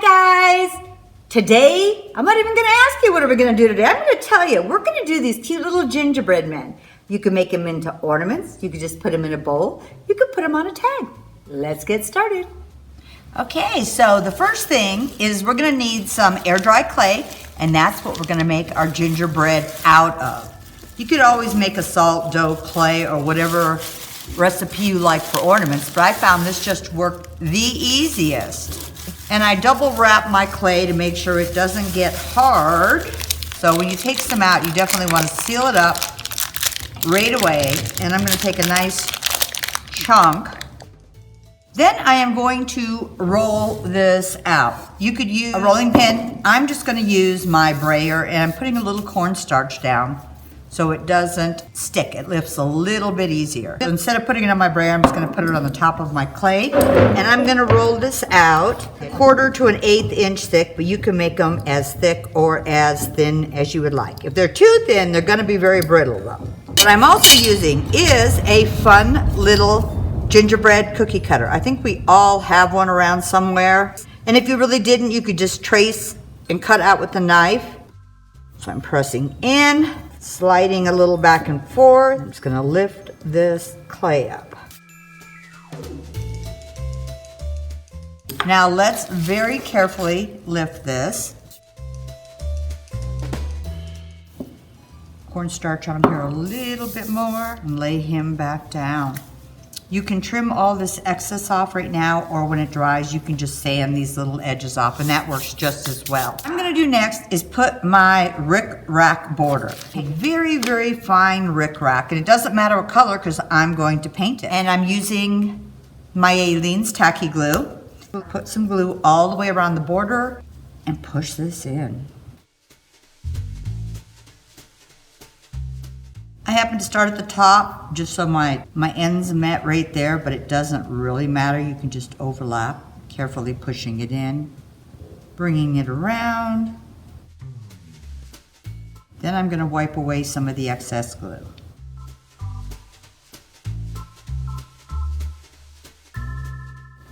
Hi guys! Today, I'm not even going to ask you what are we going to do today. I'm going to tell you, we're going to do these cute little gingerbread men. You can make them into ornaments. You could just put them in a bowl. You could put them on a tag. Let's get started. Okay, so the first thing is we're going to need some air dry clay, and that's what we're going to make our gingerbread out of. You could always make a salt dough clay or whatever recipe you like for ornaments, but I found this just worked the easiest. And I double wrap my clay to make sure it doesn't get hard. So when you take some out, you definitely want to seal it up right away. And I'm going to take a nice chunk. Then I am going to roll this out. You could use a rolling pin. I'm just going to use my brayer, and I'm putting a little cornstarch down so it doesn't stick. It lifts a little bit easier. So instead of putting it on my brayer, I'm just going to put it on the top of my clay. And I'm going to roll this out 1/4 to 1/8 inch thick, but you can make them as thick or as thin as you would like. If they're too thin, they're going to be very brittle though. What I'm also using is a fun little gingerbread cookie cutter. I think we all have one around somewhere. And if you really didn't, you could just trace and cut out with a knife. So I'm pressing in, sliding a little back and forth. I'm just going to lift this clay up. Now let's very carefully lift this. Cornstarch on here a little bit more and lay him back down. You can trim all this excess off right now, or when it dries, you can just sand these little edges off, and that works just as well. What I'm gonna do next is put my rickrack border. A very, very fine rickrack, and it doesn't matter what color because I'm going to paint it. And I'm using my Aleene's tacky glue. Put some glue all the way around the border and push this in. I happen to start at the top just so my ends met right there, but it doesn't really matter. You can just overlap, carefully pushing it in, bringing it around. Then I'm going to wipe away some of the excess glue.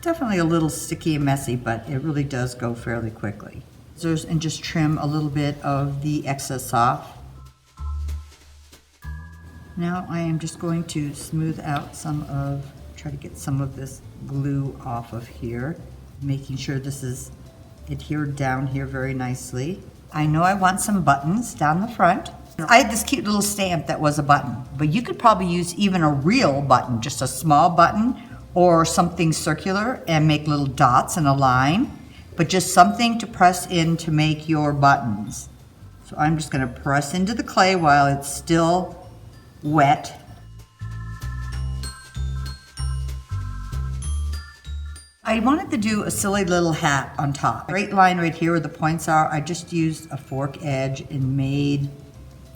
Definitely a little sticky and messy, but it really does go fairly quickly. And just trim a little bit of the excess off. Now I am just going to smooth out try to get some of this glue off of here, making sure this is adhered down here very nicely. I know I want some buttons down the front. I had this cute little stamp that was a button, but you could probably use even a real button, just a small button or something circular and make little dots and a line, but just something to press in to make your buttons. So I'm just going to press into the clay while it's still wet. I wanted to do a silly little hat on top. Straight line right here where the points are, I just used a fork edge and made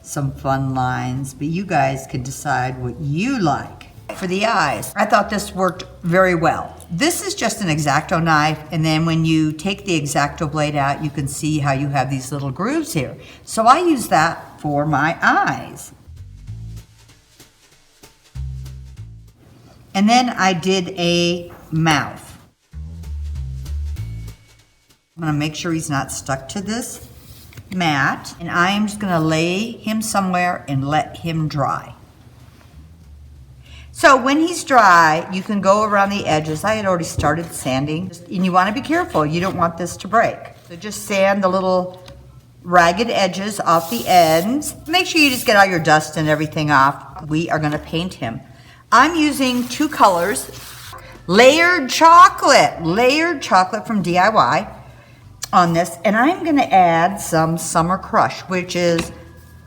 some fun lines, but you guys can decide what you like. For the eyes, I thought this worked very well. This is just an X-Acto knife, and then when you take the X-Acto blade out, you can see how you have these little grooves here. So I use that for my eyes. And then I did a mouth. I'm gonna make sure he's not stuck to this mat. And I am just gonna lay him somewhere and let him dry. So when he's dry, you can go around the edges. I had already started sanding. And you wanna be careful, you don't want this to break. So just sand the little ragged edges off the ends. Make sure you just get all your dust and everything off. We are gonna paint him. I'm using 2 colors, layered chocolate from DIY on this, and I'm gonna add some Summer Crush, which is,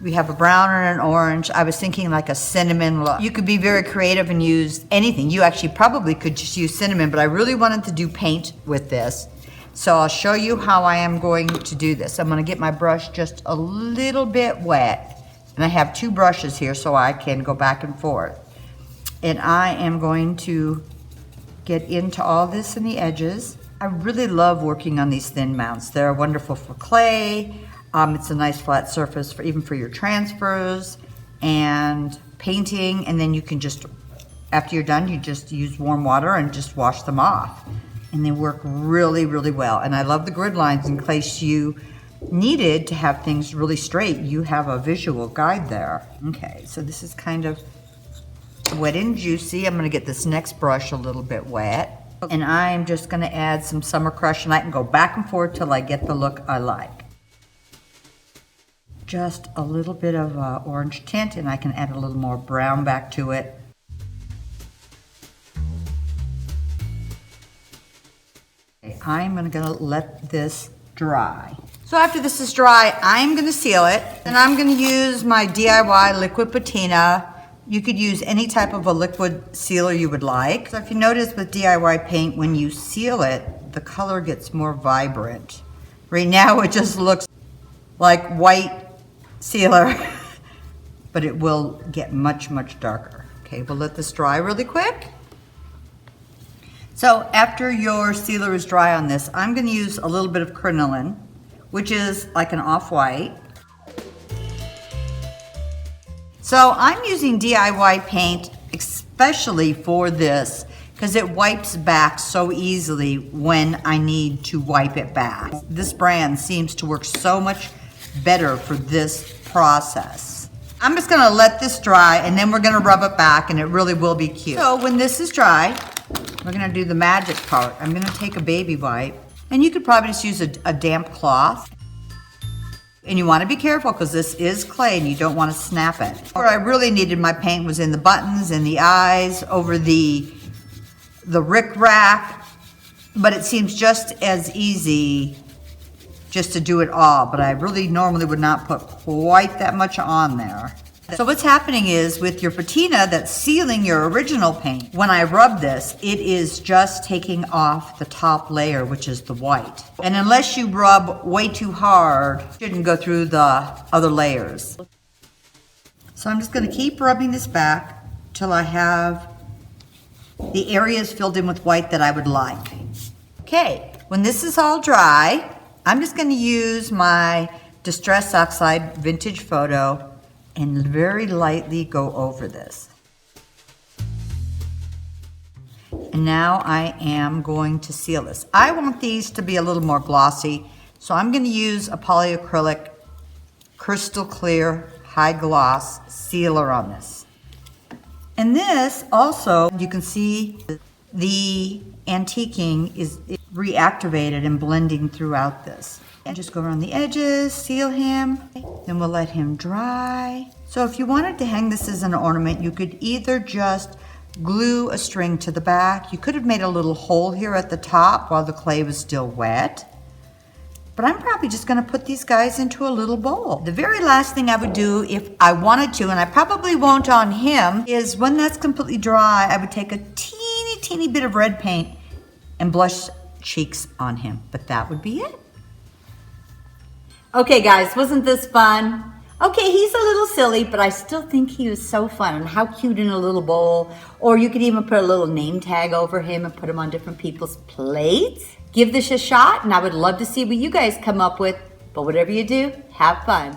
we have a brown and an orange. I was thinking like a cinnamon look. You could be very creative and use anything. You actually probably could just use cinnamon, but I really wanted to do paint with this. So I'll show you how I am going to do this. I'm gonna get my brush just a little bit wet, and I have 2 brushes here so I can go back and forth. And I am going to get into all this in the edges. I really love working on these thin mounts. They're wonderful for clay. It's a nice flat surface even for your transfers and painting. And then you can just, after you're done, you just use warm water and just wash them off. and they work really, really well. And I love the grid lines in case you needed to have things really straight. You have a visual guide there. Okay, so this is kind of wet and juicy. I'm gonna get this next brush a little bit wet. And I'm just gonna add some Summer Crush, and I can go back and forth till I get the look I like. Just a little bit of orange tint, and I can add a little more brown back to it. Okay, I'm gonna let this dry. So after this is dry, I'm gonna seal it, and I'm gonna use my DIY liquid patina. You could use any type of a liquid sealer you would like. So if you notice with DIY paint, when you seal it, the color gets more vibrant. Right now it just looks like white sealer, but it will get much, much darker. Okay, we'll let this dry really quick. So after your sealer is dry on this, I'm gonna use a little bit of crinoline, which is like an off-white. So I'm using DIY paint especially for this because it wipes back so easily when I need to wipe it back. This brand seems to work so much better for this process. I'm just gonna let this dry, and then we're gonna rub it back, and it really will be cute. So when this is dry, we're gonna do the magic part. I'm gonna take a baby wipe, and you could probably just use a damp cloth. And you want to be careful because this is clay and you don't want to snap it. Where I really needed my paint was in the buttons and the eyes, over the rickrack, but it seems just as easy just to do it all, but I really normally would not put quite that much on there. So what's happening is with your patina that's sealing your original paint, when I rub this, it is just taking off the top layer, which is the white. And unless you rub way too hard, it shouldn't go through the other layers. So I'm just gonna keep rubbing this back till I have the areas filled in with white that I would like. Okay, when this is all dry, I'm just gonna use my Distress Oxide Vintage Photo and very lightly go over this. And now I am going to seal this. I want these to be a little more glossy, so I'm going to use a polyacrylic crystal clear high gloss sealer on this. And this also, you can see the antiquing is reactivated and blending throughout this. And just go around the edges, seal him, then we'll let him dry. So if you wanted to hang this as an ornament, you could either just glue a string to the back. You could have made a little hole here at the top while the clay was still wet. But I'm probably just gonna put these guys into a little bowl. The very last thing I would do if I wanted to, and I probably won't on him, is when that's completely dry, I would take a teeny, teeny bit of red paint and blush cheeks on him. But that would be it. Okay guys, wasn't this fun? Okay, he's a little silly, but I still think he was so fun. And how cute in a little bowl. Or you could even put a little name tag over him and put him on different people's plates. Give this a shot, and I would love to see what you guys come up with. But whatever you do, have fun.